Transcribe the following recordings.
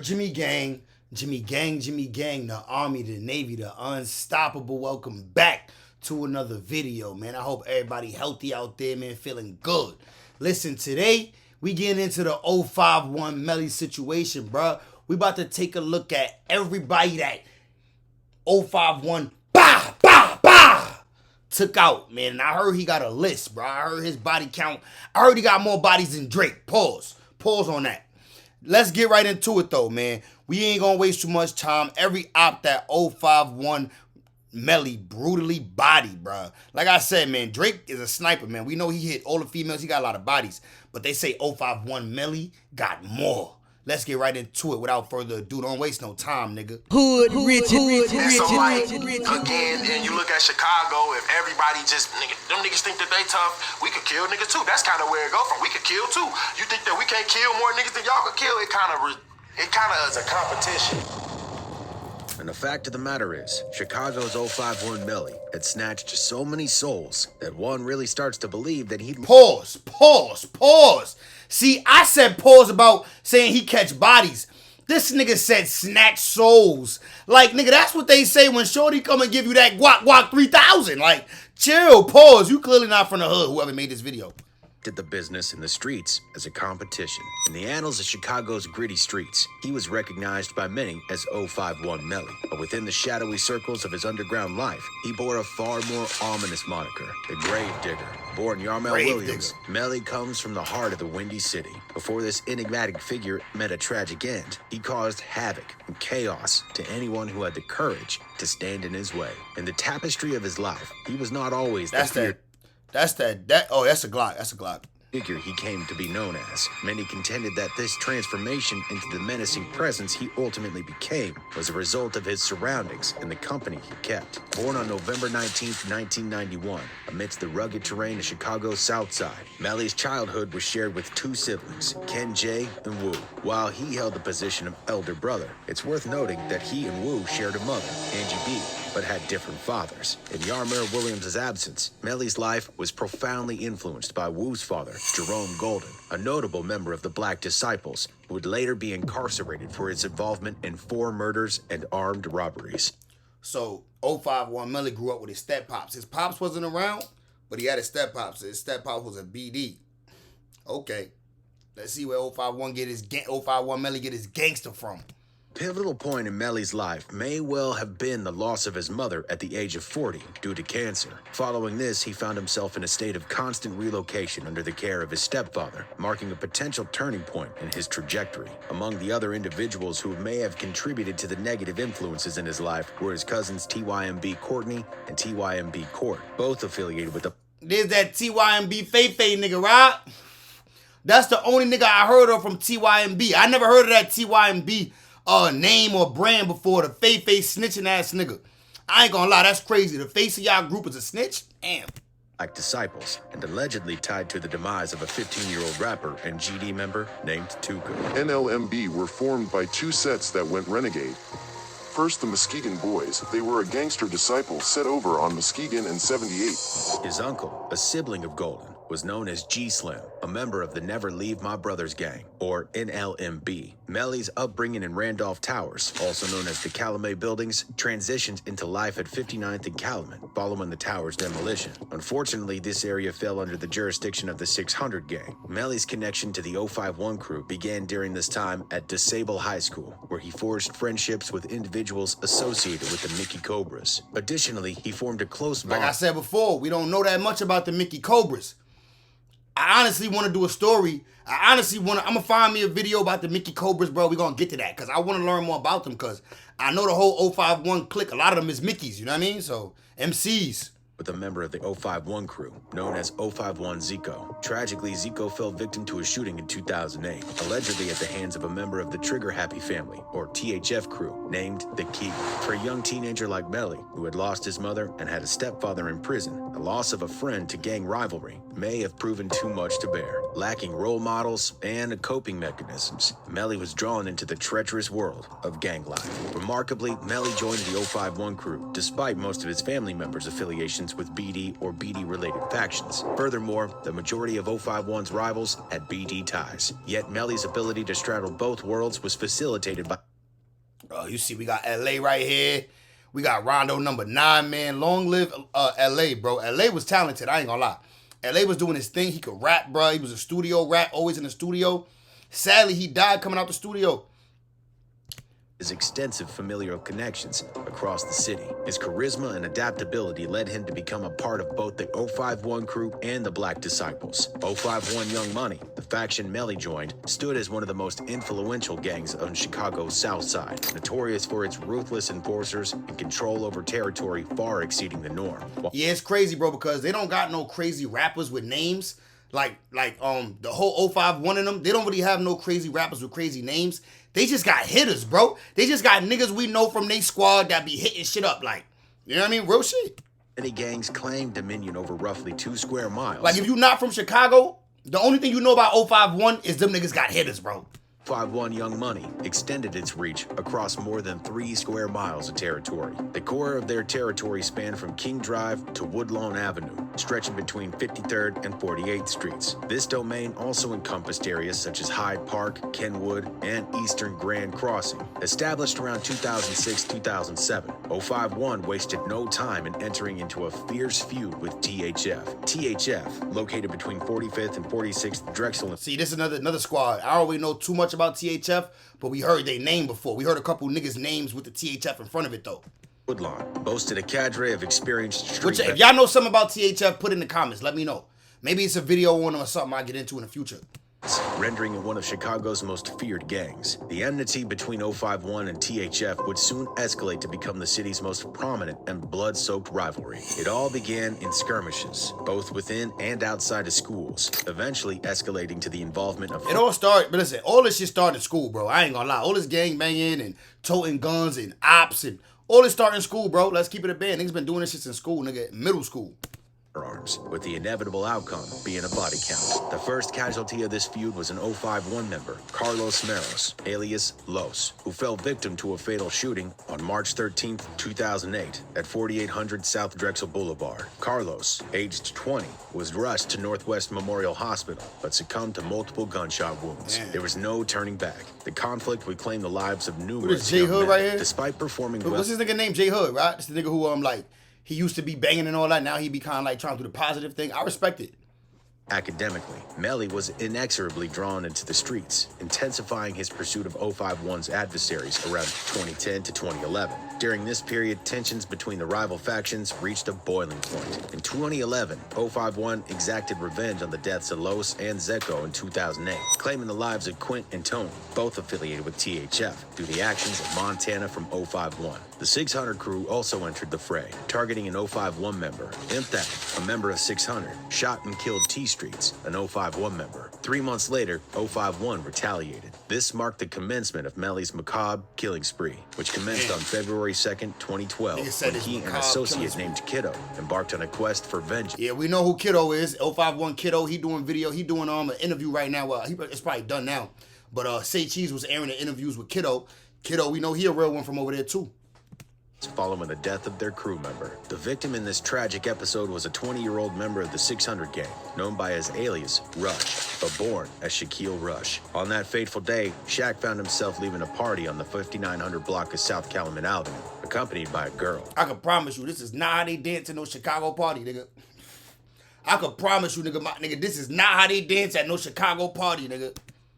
Jimmy Gang, Jimmy Gang, Jimmy Gang, the Army, the Navy, the Unstoppable. Welcome back to another video, man. I hope everybody healthy out there, man, feeling good. Listen, today we getting into the 051 Melly situation, bro. We about to take a look at everybody that 051 took out, man. And I heard he got a list, bro. I heard his body count. I heard he got more bodies than Drake. Pause on that. Let's get right into it, though, man. We ain't gonna waste too much time. Every op that 051 Melly brutally bodied, bro. Like I said, man, Drake is a sniper, man. We know he hit all the females. He got a lot of bodies. But they say 051 Melly got more. Let's get right into it without further ado. Don't waste no time, nigga. Hood, rich. And so, like, again, and you look at Chicago, if everybody just, them niggas think that they tough, we could kill niggas too. That's kind of where it go from. We could kill too. You think that we can't kill more niggas than y'all could kill? It kind of is a competition. And the fact of the matter is, Chicago's 051 Melly had snatched so many souls that one really starts to believe that he'd... Pause. See, I said pause about saying he catch bodies. This nigga said snatch souls. Like, nigga, that's what they say when shorty come and give you that guac 3000. Like, chill, pause. You clearly not from the hood, whoever made this video. Did the business in the streets as a competition. In the annals of Chicago's gritty streets, he was recognized by many as 051 Melly. But within the shadowy circles of his underground life, he bore a far more ominous moniker, the gravedigger. Born Yarmel Williams, Melly comes from the heart of the Windy City. Before this enigmatic figure met a tragic end, he caused havoc and chaos to anyone who had the courage to stand in his way. In the tapestry of his life, he was not always That's a Glock. Figure he came to be known as. Many contended that this transformation into the menacing presence he ultimately became was a result of his surroundings and the company he kept. Born on November 19th, 1991, amidst the rugged terrain of Chicago's South Side, Melly's childhood was shared with two siblings, Ken J and Wu. While he held the position of elder brother, it's worth noting that he and Wu shared a mother, Angie B, but had different fathers. In Yarmel Williams' absence, Melly's life was profoundly influenced by Wu's father, Jerome Golden, a notable member of the Black Disciples, who would later be incarcerated for his involvement in 4 murders and armed robberies. So 051 Melly grew up with his step-pops. His pops wasn't around, but he had his step-pops. His step-pop was a BD. Okay. Let's see where 051 Melly get his gangster from. Pivotal point in Melly's life may well have been the loss of his mother at the age of 40 due to cancer. Following this, he found himself in a state of constant relocation under the care of his stepfather, marking a potential turning point in his trajectory. Among the other individuals who may have contributed to the negative influences in his life were his cousins TYMB Courtney and TYMB Court, both affiliated with the... There's that TYMB Faye nigga, right? That's the only nigga I heard of from TYMB. I never heard of that TYMB name or brand before, the face snitching ass nigga. I ain't gonna lie, that's crazy. The face of y'all group is a snitch? Damn. Like disciples, and allegedly tied to the demise of a 15-year-old rapper and GD member named Tuka. NLMB were formed by 2 sets that went renegade. First, the Muskegon Boys. They were a gangster disciple set over on Muskegon and 78. His uncle, a sibling of Golden, was known as G-Slim, a member of the Never Leave My Brothers Gang, or NLMB. Melly's upbringing in Randolph Towers, also known as the Calumet Buildings, transitioned into life at 59th and Calumet, following the tower's demolition. Unfortunately, this area fell under the jurisdiction of the 600 Gang. Melly's connection to the 051 crew began during this time at DeSable High School, where he forged friendships with individuals associated with the Mickey Cobras. Additionally, he formed a close bond. Like I said before, we don't know that much about the Mickey Cobras. I honestly want to do a story. I'm going to find me a video about the Mickey Cobras, bro. We're going to get to that because I want to learn more about them because I know the whole 051 clique, a lot of them is Mickeys, you know what I mean? So, MCs. With a member of the 051 crew, known as 051 Zico. Tragically, Zico fell victim to a shooting in 2008, allegedly at the hands of a member of the Trigger Happy family, or THF crew, named the Key. For a young teenager like Melly, who had lost his mother and had a stepfather in prison, the loss of a friend to gang rivalry may have proven too much to bear. Lacking role models and coping mechanisms, Melly was drawn into the treacherous world of gang life. Remarkably, Melly joined the 051 crew, despite most of his family members' affiliations allegiance with BD or BD-related factions. Furthermore, the majority of 051's rivals had BD ties. Yet Melly's ability to straddle both worlds was facilitated by... Bro, you see, we got LA right here. We got Rondo number 9, man. Long live LA, bro. LA was talented, I ain't gonna lie. LA was doing his thing. He could rap, bro. He was a studio rap, always in the studio. Sadly, he died coming out the studio. His extensive familial connections across the city. His charisma and adaptability led him to become a part of both the 051 crew and the Black Disciples. 051 Young Money, the faction Melly joined, stood as one of the most influential gangs on Chicago's South Side, notorious for its ruthless enforcers and control over territory far exceeding the norm. Yeah, it's crazy, bro, because they don't got no crazy rappers with names. Like the whole 051 in them, they don't really have no crazy rappers with crazy names. They just got hitters, bro. They just got niggas we know from they squad that be hitting shit up, like, you know what I mean? Real shit. Many gangs claim dominion over roughly 2 square miles. Like, if you not from Chicago, the only thing you know about 051 is them niggas got hitters, bro. 051 Young Money extended its reach across more than 3 square miles of territory. The core of their territory spanned from King Drive to Woodlawn Avenue, stretching between 53rd and 48th Streets. This domain also encompassed areas such as Hyde Park, Kenwood, and Eastern Grand Crossing. Established around 2006-2007, 051 wasted no time in entering into a fierce feud with THF. THF, located between 45th and 46th Drexel. See, this is another squad. I already know too much about THF, but we heard their name before. We heard a couple niggas' names with the THF in front of it, though. Woodlawn boasted a cadre of experienced street... If y'all know something about THF, put in the comments. Let me know. Maybe it's a video on them or something I'll get into in the future. Rendering it one of Chicago's most feared gangs. The enmity between 051 and THF would soon escalate to become the city's most prominent and blood-soaked rivalry. It all began in skirmishes, both within and outside of schools, eventually escalating to the involvement of... It all started, but listen, all this shit started in school, bro. I ain't gonna lie. All this gang banging and toting guns and ops and all this started in school, bro. Let's keep it a band. Niggas been doing this shit since school, nigga, middle school. Arms, with the inevitable outcome being a body count. The first casualty of this feud was an 051 member, Carlos Meros, alias Los, who fell victim to a fatal shooting on March 13, 2008, at 4800 South Drexel Boulevard. Carlos, aged 20, was rushed to Northwest Memorial Hospital, but succumbed to multiple gunshot wounds. There was no turning back. The conflict would claim the lives of numerous J Hood right here? Despite performing well. What's this nigga named J Hood, right? This the nigga who he used to be banging and all that. Now he be kind of like trying to do the positive thing. I respect it. Academically, Melly was inexorably drawn into the streets, intensifying his pursuit of 051's adversaries around 2010 to 2011. During this period, tensions between the rival factions reached a boiling point. In 2011, 051 exacted revenge on the deaths of Los and Zeko in 2008, claiming the lives of Quint and Tony, both affiliated with THF, through the actions of Montana from 051. The 600 crew also entered the fray, targeting an 051 member. Imthak, a member of 600, shot and killed T-Streets, an 051 member. 3 months later, 051 retaliated. This marked the commencement of Melly's macabre killing spree, which commenced on February 2nd, 2012, when he and an associate named Kiddo embarked on a quest for vengeance. Yeah, we know who Kiddo is. 051 Kiddo. He doing video. He doing an interview right now. It's probably done now. But Say Cheese was airing the interviews with Kiddo. Kiddo, we know he a real one from over there too. Following the death of their crew member. The victim in this tragic episode was a 20-year-old member of the 600 gang, known by his alias Rush, but born as Shaquille Rush. On that fateful day, Shaq found himself leaving a party on the 5900 block of South Calumet Avenue, accompanied by a girl. I can promise you, this is not how they dance at no Chicago party, nigga. I can promise you, nigga, this is not how they dance at no Chicago party, nigga.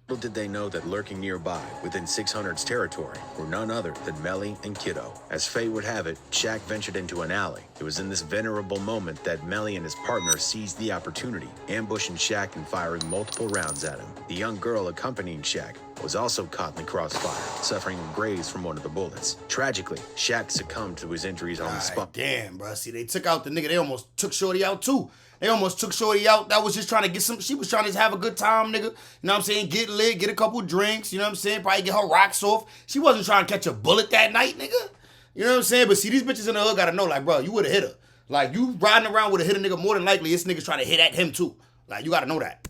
Little did they know that lurking nearby, within 600's territory, were none other than Melly and Kiddo. As fate would have it, Shaq ventured into an alley. It was in this venerable moment that Melly and his partner seized the opportunity, ambushing Shaq and firing multiple rounds at him. The young girl accompanying Shaq was also caught in the crossfire, suffering a graze from one of the bullets. Tragically, Shaq succumbed to his injuries on the spot. Damn, bro. See, they took out the nigga. They almost took Shorty out, too. They almost took Shorty out. That was just trying to get some... She was trying to have a good time, nigga. You know what I'm saying? Get lit, get a couple drinks. You know what I'm saying? Probably get her rocks off. She wasn't trying to catch a bullet that night, nigga. You know what I'm saying? But see, these bitches in the hood gotta know, like, bro, you would have hit her. Like, you riding around with a hit a nigga, more than likely, this nigga's trying to hit at him, too. Like, you gotta know that.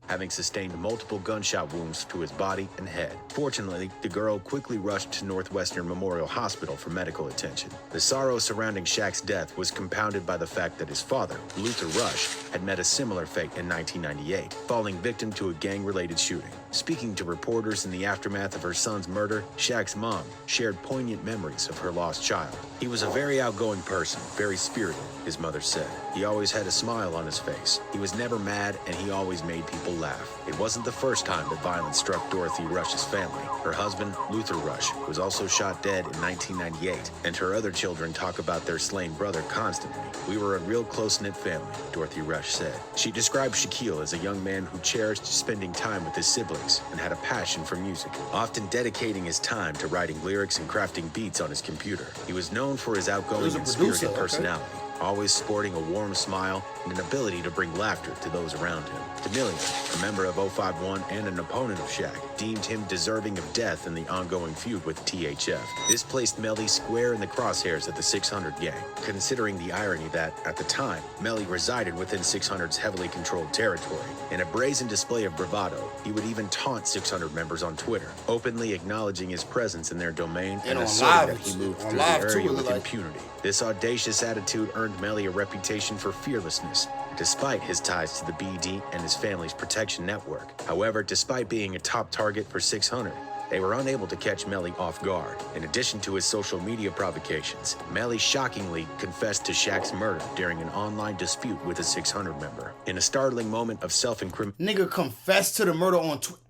having sustained multiple gunshot wounds to his body and head. Fortunately, DeGurl quickly rushed to Northwestern Memorial Hospital for medical attention. The sorrow surrounding Shaq's death was compounded by the fact that his father, Luther Rush, had met a similar fate in 1998, falling victim to a gang-related shooting. Speaking to reporters in the aftermath of her son's murder, Shaq's mom shared poignant memories of her lost child. He was a very outgoing person, very spirited, his mother said. He always had a smile on his face. He was never mad, and he always made people laugh. It wasn't the first time that violence struck Dorothy Rush's family. Her husband, Luther Rush, was also shot dead in 1998, and her other children talk about their slain brother constantly. We were a real close-knit family, Dorothy Rush said. She described Shaquille as a young man who cherished spending time with his siblings and had a passion for music, often dedicating his time to writing lyrics and crafting beats on his computer. He was known for his outgoing and spirited personality, always sporting a warm smile and an ability to bring laughter to those around him. D'Amelio, a member of 051 and an opponent of Shaq, deemed him deserving of death in the ongoing feud with THF. This placed Melly square in the crosshairs of the 600 gang, considering the irony that, at the time, Melly resided within 600's heavily controlled territory. In a brazen display of bravado, he would even taunt 600 members on Twitter, openly acknowledging his presence in their domain and asserting that he moved through the area with impunity. This audacious attitude earned Melly a reputation for fearlessness, despite his ties to the BD and his family's protection network. However, despite being a top target for 600, they were unable to catch Melly off guard. In addition to his social media provocations, Melly shockingly confessed to Shaq's murder during an online dispute with a 600 member. In a startling moment of self-incrimination, Nigga confessed to the murder on Twitter.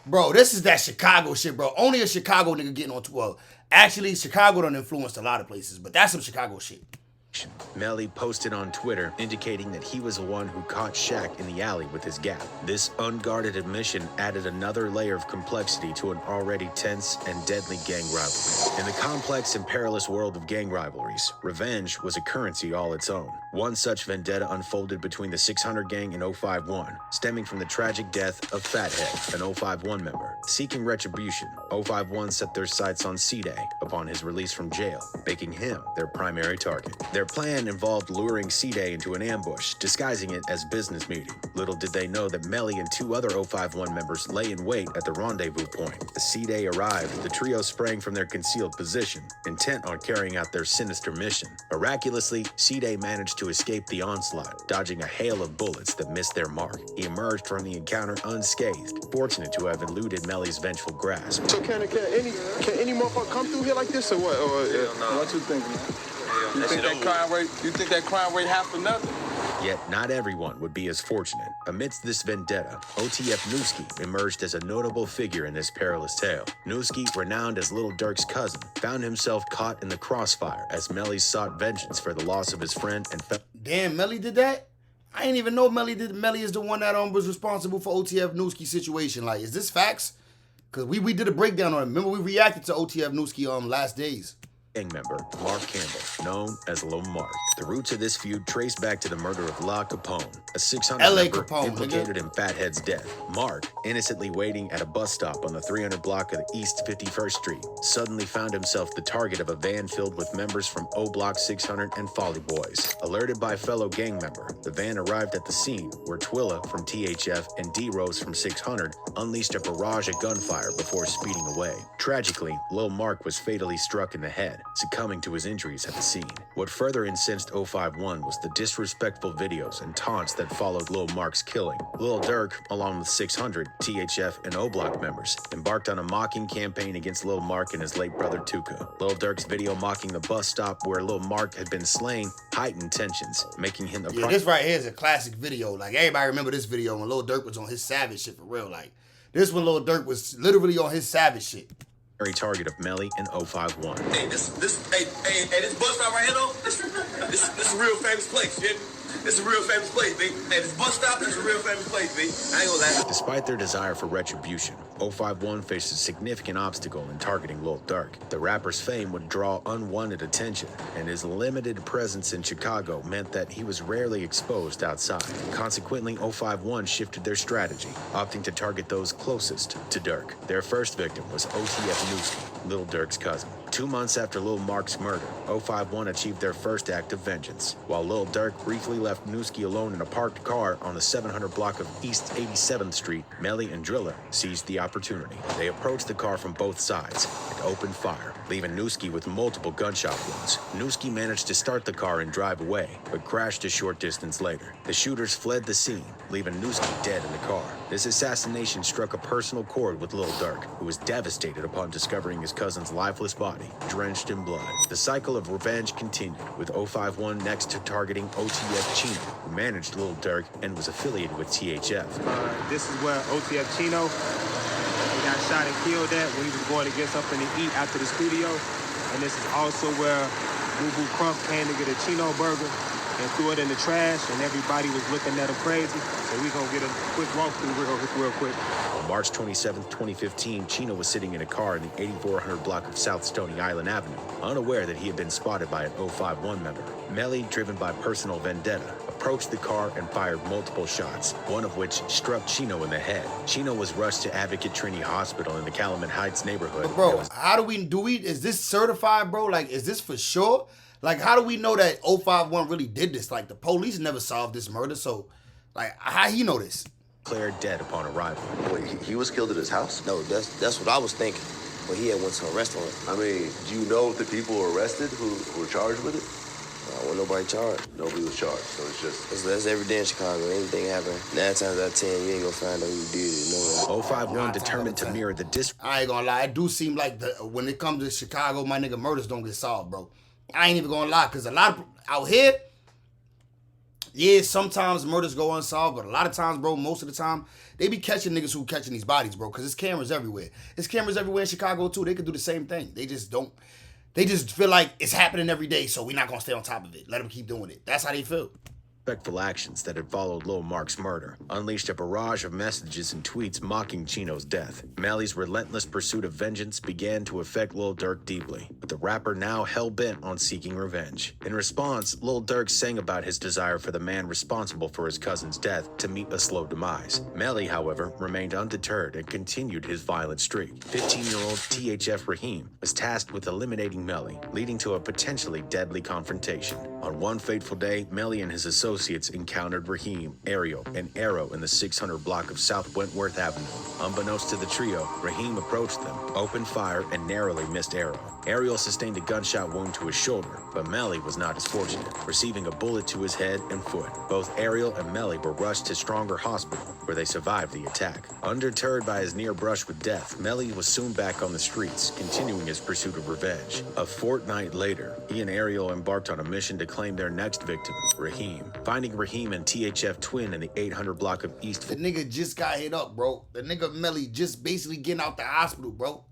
Bro, this is that Chicago shit, bro. Only a Chicago nigga getting on Twitter. Well, actually, Chicago done influenced a lot of places, but that's some Chicago shit. Melly posted on Twitter indicating that he was the one who caught Shaq in the alley with his gap. This unguarded admission added another layer of complexity to an already tense and deadly gang rivalry. In the complex and perilous world of gang rivalries, revenge was a currency all its own. One such vendetta unfolded between the 600 gang and 051, stemming from the tragic death of Fathead, an 051 member. Seeking retribution, 051 set their sights on C-Day upon his release from jail, making him their primary target. Their plan involved luring C-Day into an ambush, disguising it as business meeting. Little did they know that Melly and two other 051 members lay in wait at the rendezvous point. As C-Day arrived, the trio sprang from their concealed position, intent on carrying out their sinister mission. Miraculously, C-Day managed to escape the onslaught, dodging a hail of bullets that missed their mark. He emerged from the encounter unscathed, fortunate to have eluded Melly's vengeful grasp. So can any motherfucker come through here like this or what? No. What you think, man? You think that crime rate half for nothing? Yet not everyone would be as fortunate. Amidst this vendetta, OTF Newski emerged as a notable figure in this perilous tale. Newski, renowned as Lil Durk's cousin, found himself caught in the crossfire as Melly sought vengeance for the loss of his friend and Damn, Melly did that? I ain't even know Melly did. Melly is the one that was responsible for OTF Newski situation. Like, is this facts? Because we did a breakdown on it. Remember, we reacted to OTF Newski last days. gang member Mark Campbell, known as Lil Mark. The roots of this feud trace back to the murder of La Capone, a 600 member implicated in Fathead's death. Mark, innocently waiting at a bus stop on the 300 block of East 51st Street, suddenly found himself the target of a van filled with members from O Block 600 and Folly Boys. Alerted by a fellow gang member, the van arrived at the scene where Twilla from THF and D-Rose from 600 unleashed a barrage of gunfire before speeding away. Tragically, Lil Mark was fatally struck in the head, succumbing to his injuries at the scene. What further incensed 051 was the disrespectful videos and taunts that followed Lil Mark's killing. Lil Durk, along with 600, THF, and O Block members, embarked on a mocking campaign against Lil Mark and his late brother Tuka. Lil Durk's video mocking the bus stop where Lil Mark had been slain heightened tensions, making him the this right here is a classic video. Like, everybody remember this video when Lil Durk was on his savage shit for real. Like, this when Lil Durk was literally on his savage shit. Target of Melly and 051. Hey, this bus stop right here though, this a real famous place, shit. It's a real famous place, B. Hey, this bus stop is a real famous place, B. I ain't gonna lie. Despite their desire for retribution, 051 faced a significant obstacle in targeting Lil Durk. The rapper's fame would draw unwanted attention, and his limited presence in Chicago meant that he was rarely exposed outside. Consequently, 051 shifted their strategy, opting to target those closest to Durk. Their first victim was OTF Newski, Lil Durk's cousin. 2 months after Lil Mark's murder, 051 achieved their first act of vengeance. While Lil Durk briefly left Newski alone in a parked car on the 700 block of East 87th Street, Melly and Driller seized the opportunity. They approached the car from both sides and opened fire, leaving Newski with multiple gunshot wounds. Newski managed to start the car and drive away, but crashed a short distance later. The shooters fled the scene, leaving Newski dead in the car. This assassination struck a personal chord with Lil Durk, who was devastated upon discovering his cousin's lifeless body, drenched in blood. The cycle of revenge continued, with 051 next to targeting OTF Chino, who managed Lil Durk and was affiliated with THF. This is where OTF Chino got shot and killed at when he was going to get something to eat after the studio. And this is also where Boo Boo Crump came to get a Chino burger and threw it in the trash, and everybody was looking at him crazy. So we're going to get a quick walkthrough real quick. On March 27, 2015, Chino was sitting in a car in the 8400 block of South Stony Island Avenue, unaware that he had been spotted by an 051 member. Melly, driven by personal vendetta, approached the car and fired multiple shots, one of which struck Chino in the head. Chino was rushed to Advocate Trinity Hospital in the Calumet Heights neighborhood. But bro, how do we, is this certified, bro? Like, is this for sure? Like, how do we know that 051 really did this? Like, the police never solved this murder, so, like, how he know this? Declared dead upon arrival. Wait, he was killed at his house? No, that's what I was thinking. But he had went to a restaurant. I mean, do you know if the people were arrested who were charged with it? Wasn't nobody charged. Nobody was charged, so it's just... That's every day in Chicago. Anything happen, 9 times out of 10, you ain't gonna find out who did it. No. 051 determined to mirror the I ain't gonna lie, it do seem like when it comes to Chicago, my nigga, murders don't get solved, bro. I ain't even gonna lie, because a lot of out here, yeah, sometimes murders go unsolved, but a lot of times, bro, most of the time, they be catching niggas who catching these bodies, bro, because there's cameras everywhere. There's cameras everywhere in Chicago, too. They could do the same thing. They just don't. They just feel like it's happening every day, so we're not going to stay on top of it. Let them keep doing it. That's how they feel. Respectful actions that had followed Lil Mark's murder unleashed a barrage of messages and tweets mocking Chino's death. Melly's relentless pursuit of vengeance began to affect Lil Durk deeply, with the rapper now hell-bent on seeking revenge. In response, Lil Durk sang about his desire for the man responsible for his cousin's death to meet a slow demise. Melly, however, remained undeterred and continued his violent streak. 15-year-old THF Raheem was tasked with eliminating Melly, leading to a potentially deadly confrontation. On one fateful day, Melly and his associates encountered Raheem, Ariel, and Arrow in the 600 block of South Wentworth Avenue. Unbeknownst to the trio, Raheem approached them, opened fire, and narrowly missed Arrow. Ariel sustained a gunshot wound to his shoulder, but Melly was not as fortunate, receiving a bullet to his head and foot. Both Ariel and Melly were rushed to Stronger Hospital, where they survived the attack. Undeterred by his near brush with death, Melly was soon back on the streets, continuing his pursuit of revenge. A fortnight later, he and Ariel embarked on a mission to claim their next victim, Raheem. Finding Raheem and THF Twin in the 800 block of East... The nigga just got hit up, bro. The nigga Melly just basically getting out the hospital, bro.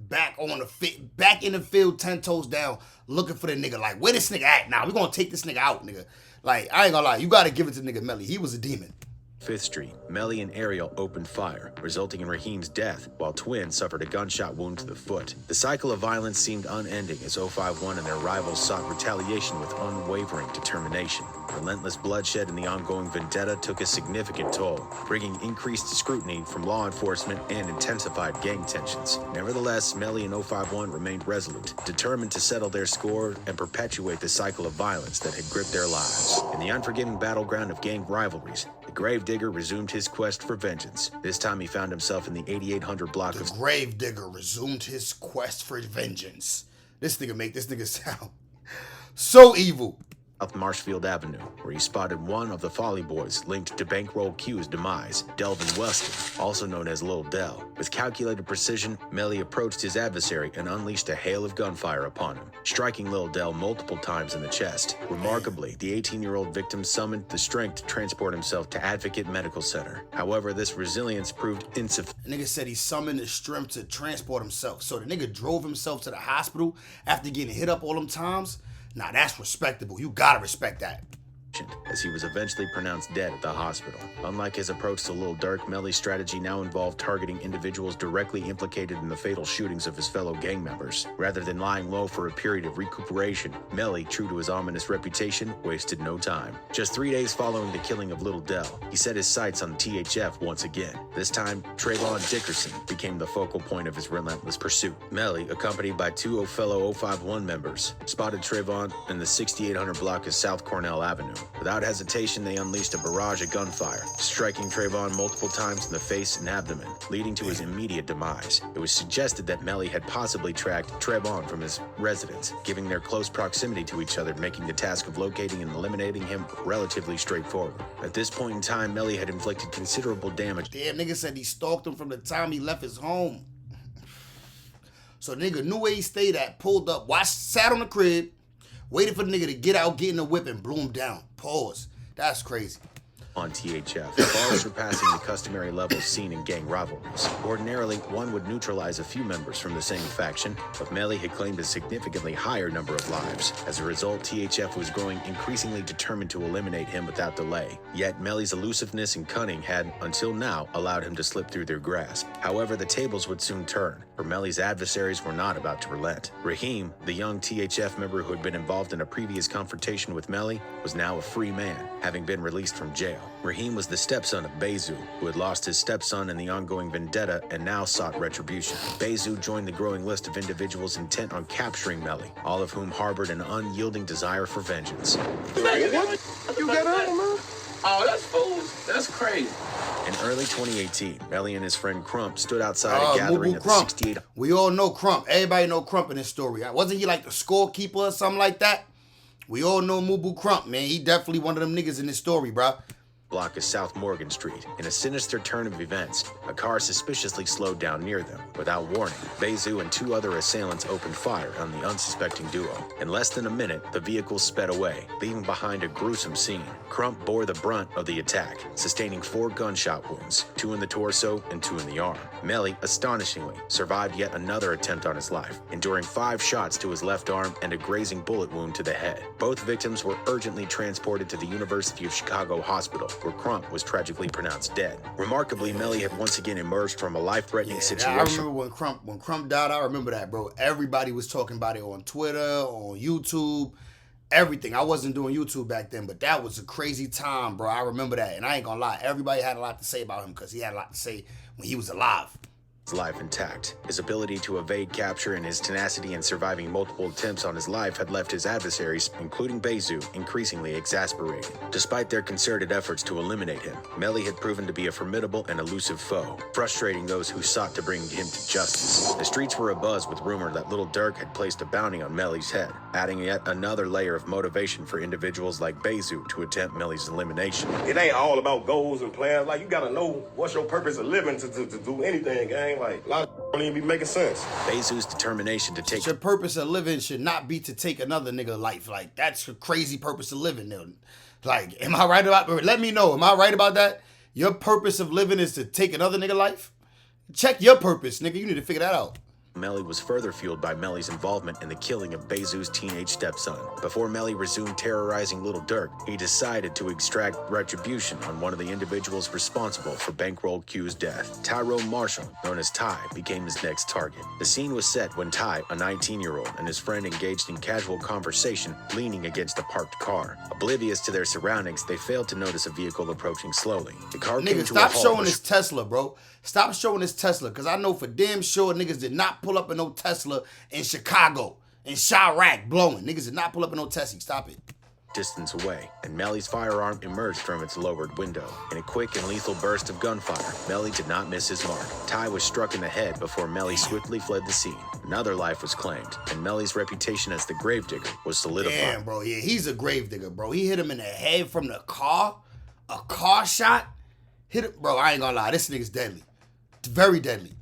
Back in the field, 10 toes down, looking for the nigga. Like, where this nigga at now? We gonna take this nigga out, nigga. Like, I ain't gonna lie. You gotta give it to nigga Melly. He was a demon. 5th Street, Melly and Ariel opened fire, resulting in Raheem's death, while Twin suffered a gunshot wound to the foot. The cycle of violence seemed unending as 051 and their rivals sought retaliation with unwavering determination. Relentless bloodshed and the ongoing vendetta took a significant toll, bringing increased scrutiny from law enforcement and intensified gang tensions. Nevertheless, Melly and 051 remained resolute, determined to settle their score and perpetuate the cycle of violence that had gripped their lives. In the unforgiving battleground of gang rivalries, the gravedigger resumed his quest for vengeance. This time he found himself in the 8800 block of... The gravedigger resumed his quest for vengeance. This nigga make this nigga sound so evil. South Marshfield Avenue, where he spotted one of the Folly Boys linked to Bankroll Q's demise, Delvin Weston, also known as Lil Del. With calculated precision, Melly approached his adversary and unleashed a hail of gunfire upon him, striking Lil Del multiple times in the chest. Remarkably, the 18-year-old victim summoned the strength to transport himself to Advocate Medical Center. However, this resilience proved insufficient. The nigga said he summoned the strength to transport himself. So the nigga drove himself to the hospital after getting hit up all them times. Nah, that's respectable. You gotta respect that. as he was eventually pronounced dead at the hospital. Unlike his approach to Lil Durk, Melly's strategy now involved targeting individuals directly implicated in the fatal shootings of his fellow gang members. Rather than lying low for a period of recuperation, Melly, true to his ominous reputation, wasted no time. Just 3 days following the killing of Little Dell, he set his sights on THF once again. This time, Trayvon Dickerson became the focal point of his relentless pursuit. Melly, accompanied by two fellow 051 members, spotted Trayvon in the 6800 block of South Cornell Avenue. Without hesitation, they unleashed a barrage of gunfire, striking Trayvon multiple times in the face and abdomen, leading to his immediate demise. It was suggested that Melly had possibly tracked Trayvon from his residence, giving their close proximity to each other, making the task of locating and eliminating him relatively straightforward. At this point in time, Melly had inflicted considerable damage. Damn, nigga said he stalked him from the time he left his home. So nigga knew where he stayed at, pulled up, sat on the crib, waited for the nigga to get out, get in the whip, and blew him down. Pause. That's crazy. On THF, far surpassing the customary levels seen in gang rivalries. Ordinarily, one would neutralize a few members from the same faction, but Melly had claimed a significantly higher number of lives. As a result, THF was growing increasingly determined to eliminate him without delay. Yet, Melly's elusiveness and cunning had, until now, allowed him to slip through their grasp. However, the tables would soon turn, for Melly's adversaries were not about to relent. Raheem, the young THF member who had been involved in a previous confrontation with Melly, was now a free man, having been released from jail. Raheem was the stepson of Bezu, who had lost his stepson in the ongoing vendetta and now sought retribution. Bezu joined the growing list of individuals intent on capturing Melly, all of whom harbored an unyielding desire for vengeance. What? You got on, man? Oh, that's fools. That's crazy. In early 2018, Melly and his friend Crump stood outside a gathering at the Crump. 68. We all know Crump. Everybody know Crump in this story. Wasn't he like the scorekeeper or something like that? We all know Mubu Crump, man. He definitely one of them niggas in this story, bro. Block of South Morgan Street. In a sinister turn of events, a car suspiciously slowed down near them. Without warning, Bezu and two other assailants opened fire on the unsuspecting duo. In less than a minute, the vehicle sped away, leaving behind a gruesome scene. Crump bore the brunt of the attack, sustaining 4 gunshot wounds, 2 in the torso and 2 in the arm. Melly, astonishingly, survived yet another attempt on his life, enduring 5 shots to his left arm and a grazing bullet wound to the head. Both victims were urgently transported to the University of Chicago Hospital, where Crump was tragically pronounced dead. Remarkably, Melly had once again emerged from a life-threatening situation. I remember when Crump died. I remember that, bro. Everybody was talking about it on Twitter, on YouTube, everything. I wasn't doing YouTube back then, but that was a crazy time, bro. I remember that, and I ain't gonna lie. Everybody had a lot to say about him because he had a lot to say when he was alive. Life intact. His ability to evade capture and his tenacity in surviving multiple attempts on his life had left his adversaries, including Bezu, increasingly exasperated. Despite their concerted efforts to eliminate him, Melly had proven to be a formidable and elusive foe, frustrating those who sought to bring him to justice. The streets were abuzz with rumor that Lil Durk had placed a bounty on Melly's head, adding yet another layer of motivation for individuals like Bezu to attempt Melly's elimination. It ain't all about goals and plans. Like, you gotta know what's your purpose of living to do anything, gang. Like, a lot of don't even be making sense. Bezu's determination to take... Your purpose of living should not be to take another nigga life. Like, that's a crazy purpose of living. Like, am I right about... Let me know. Am I right about that? Your purpose of living is to take another nigga life? Check your purpose, nigga. You need to figure that out. Melly was further fueled by Melly's involvement in the killing of Bezu's teenage stepson. Before Melly resumed terrorizing Lil Durk, he decided to extract retribution on one of the individuals responsible for Bankroll Q's death. Tyrone Marshall, known as Ty, became his next target. The scene was set when Ty, a 19-year-old, and his friend engaged in casual conversation, leaning against a parked car. Oblivious to their surroundings, they failed to notice a vehicle approaching slowly. The car came to a halt. Nigga, stop showing this Tesla, bro. Stop showing this Tesla, because I know for damn sure niggas did not pull up in no Tesla in Chicago, in Chirac, blowing. Niggas did not pull up in no Tesla. Stop it. Distance away, and Melly's firearm emerged from its lowered window. In a quick and lethal burst of gunfire, Melly did not miss his mark. Ty was struck in the head before Melly swiftly fled the scene. Another life was claimed, and Melly's reputation as the gravedigger was solidified. Damn, bro. Yeah, he's a gravedigger, bro. He hit him in the head from the car. A car shot. Hit him. Bro, I ain't gonna lie. This nigga's deadly. Very deadly.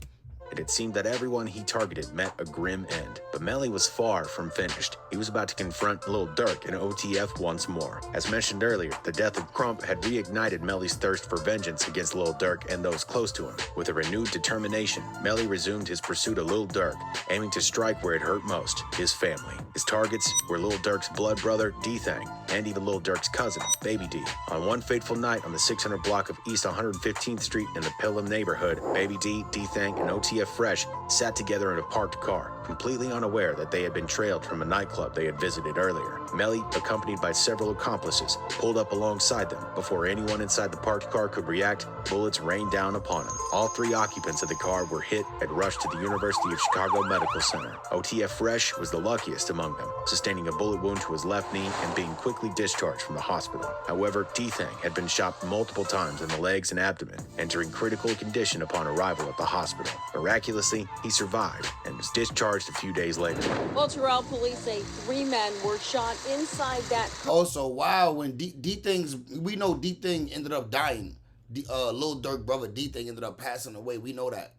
and it seemed that everyone he targeted met a grim end. But Melly was far from finished. He was about to confront Lil Durk in OTF once more. As mentioned earlier, the death of Crump had reignited Melly's thirst for vengeance against Lil Durk and those close to him. With a renewed determination, Melly resumed his pursuit of Lil Durk, aiming to strike where it hurt most, his family. His targets were Lil Durk's blood brother, D-Thang, and even Lil Durk's cousin, Baby D. On one fateful night on the 600 block of East 115th Street in the Pelham neighborhood, Baby D, D-Thang, and OTF Fresh sat together in a parked car, completely unaware that they had been trailed from a nightclub they had visited earlier. Melly, accompanied by several accomplices, pulled up alongside them. Before anyone inside the parked car could react, bullets rained down upon him. All three occupants of the car were hit and rushed to the University of Chicago Medical Center. OTF Fresh was the luckiest among them, sustaining a bullet wound to his left knee and being quickly discharged from the hospital. However, D-Thang had been shot multiple times in the legs and abdomen, entering critical condition upon arrival at the hospital. Miraculously, he survived and was discharged a few days later. Well, Terrell, police say 3 men were shot inside that car. Also, wow, when D-Thang's, we know D-Thang ended up dying. Lil Durk brother D-Thang ended up passing away. We know that.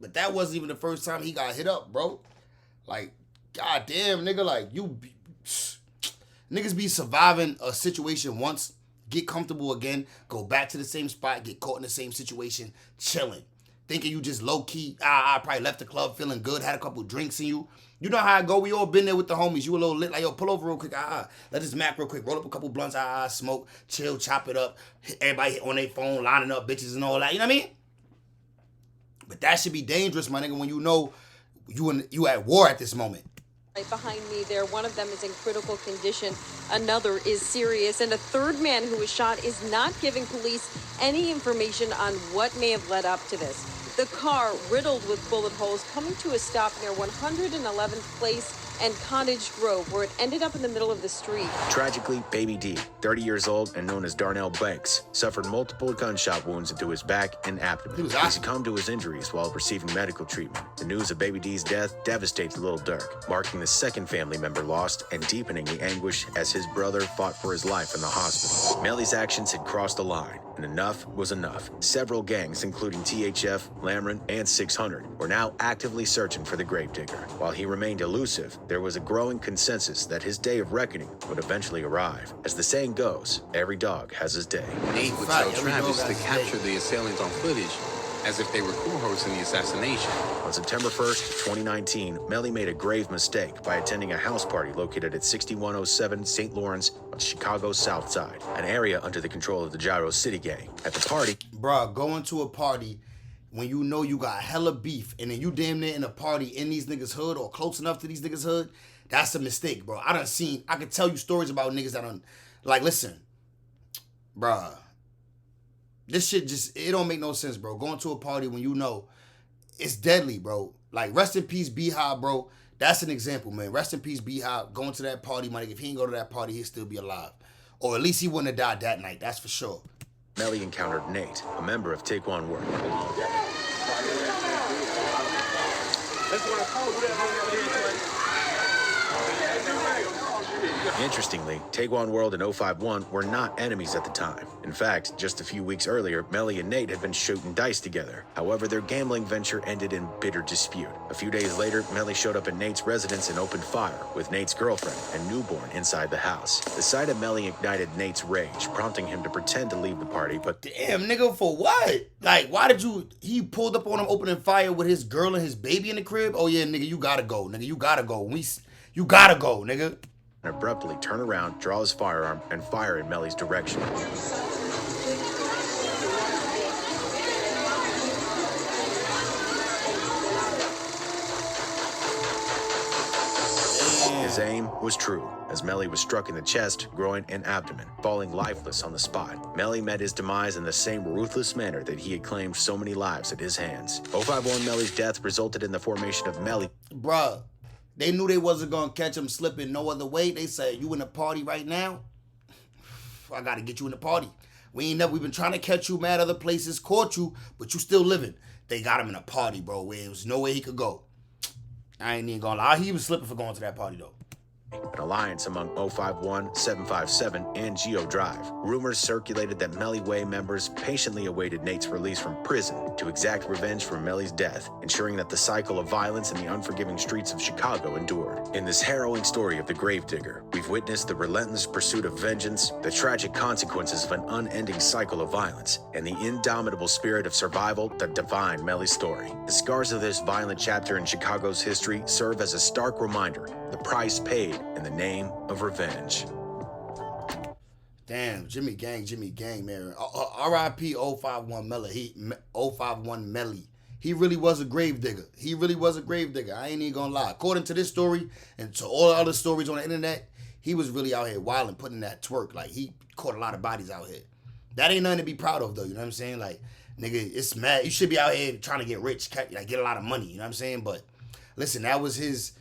But that wasn't even the first time he got hit up, bro. Like, goddamn, nigga, like, niggas be surviving a situation once, get comfortable again, go back to the same spot, get caught in the same situation, chilling. Thinking you just low-key, I probably left the club feeling good, had a couple drinks in you. You know how I go, we all been there with the homies. You a little lit, like, yo, pull over real quick, let this Mac real quick, roll up a couple blunts, smoke, chill, chop it up. Everybody on their phone, lining up bitches and all that, you know what I mean? But that should be dangerous, my nigga, when you know you at war at this moment. Right behind me there, one of them is in critical condition, another is serious, and a third man who was shot is not giving police any information on what may have led up to this. The car riddled with bullet holes coming to a stop near 111th Place and Cottage Grove, where it ended up in the middle of the street. Tragically, Baby D, 30 years old and known as Darnell Banks, suffered multiple gunshot wounds into his back and abdomen. He succumbed to his injuries while receiving medical treatment. The news of Baby D's death devastates Lil Durk, marking the second family member lost and deepening the anguish as his brother fought for his life in the hospital. Melly's actions had crossed the line, and enough was enough. Several gangs, including THF, Lamron, and 600, were now actively searching for the gravedigger. While he remained elusive, there was a growing consensus that his day of reckoning would eventually arrive. As the saying goes, every dog has his day. Nate would tell Travis to capture the assailants on footage as if they were co-hosting the assassination. On September 1st, 2019, Melly made a grave mistake by attending a house party located at 6107 St. Lawrence on Chicago's South Side, an area under the control of the Gyro City Gang. At the party, bruh, going to a party when you know you got hella beef and then you damn near in a party in these niggas' hood or close enough to these niggas' hood, that's a mistake, bro. I could tell you stories about niggas that like, listen, bruh, this shit just, it don't make no sense, bro. Going to a party when you know it's deadly, bro. Like, rest in peace, B-Hop, bro. That's an example, man. Rest in peace, B-Hop. Going to that party, my nigga. If he didn't go to that party, he'd still be alive. Or at least he wouldn't have died that night. That's for sure. Melly encountered Nate, a member of Take One Work. Interestingly, Take One World and 051 were not enemies at the time. In fact, just a few weeks earlier, Melly and Nate had been shooting dice together. However, their gambling venture ended in bitter dispute. A few days later, Melly showed up at Nate's residence and opened fire with Nate's girlfriend and newborn inside the house. The sight of Melly ignited Nate's rage, prompting him to pretend to leave the party, but damn, nigga, for what? Like, why did he pulled up on him opening fire with his girl and his baby in the crib? Oh yeah, nigga, you gotta go, nigga, you gotta go. You gotta go, nigga. And abruptly turn around, draw his firearm, and fire in Melly's direction. His aim was true, as Melly was struck in the chest, groin, and abdomen, falling lifeless on the spot. Melly met his demise in the same ruthless manner that he had claimed so many lives at his hands. 051 Melly's death resulted in the formation of Melly. Bruh. They knew they wasn't going to catch him slipping no other way. They said, you in the party right now? I got to get you in the party. We've been trying to catch you mad other places, caught you, but you still living. They got him in a party, bro, where there was no way he could go. I ain't even going to lie. He was slipping for going to that party, though. an alliance among 051, 757, and Geo Drive. Rumors circulated that Melly Way members patiently awaited Nate's release from prison to exact revenge for Melly's death, ensuring that the cycle of violence in the unforgiving streets of Chicago endured. In this harrowing story of the gravedigger, we've witnessed the relentless pursuit of vengeance, the tragic consequences of an unending cycle of violence, and the indomitable spirit of survival that define Melly's story. The scars of this violent chapter in Chicago's history serve as a stark reminder of the price paid in the name of revenge. Damn, Jimmy Gang, man. R.I.P. 051 Melly. 051 Melly. He really was a gravedigger. I ain't even gonna lie. According to this story and to all the other stories on the internet, he was really out here wilding, putting that twerk. Like, he caught a lot of bodies out here. That ain't nothing to be proud of, though. You know what I'm saying? Like, nigga, it's mad. You should be out here trying to get rich, like, get a lot of money. You know what I'm saying? But listen, that was his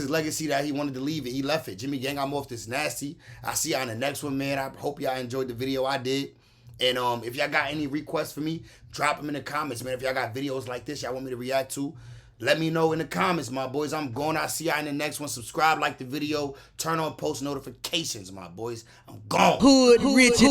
legacy that he wanted to leave, and he left it. Jimmy Gang, I'm off this nasty. I'll see y'all in the next one, man. I hope y'all enjoyed the video. I did. And if y'all got any requests for me, drop them in the comments, man. If y'all got videos like this y'all want me to react to, let me know in the comments, my boys. I'm going. I'll see y'all in the next one. Subscribe, like the video, turn on post notifications, my boys. I'm gone. Hood, rich.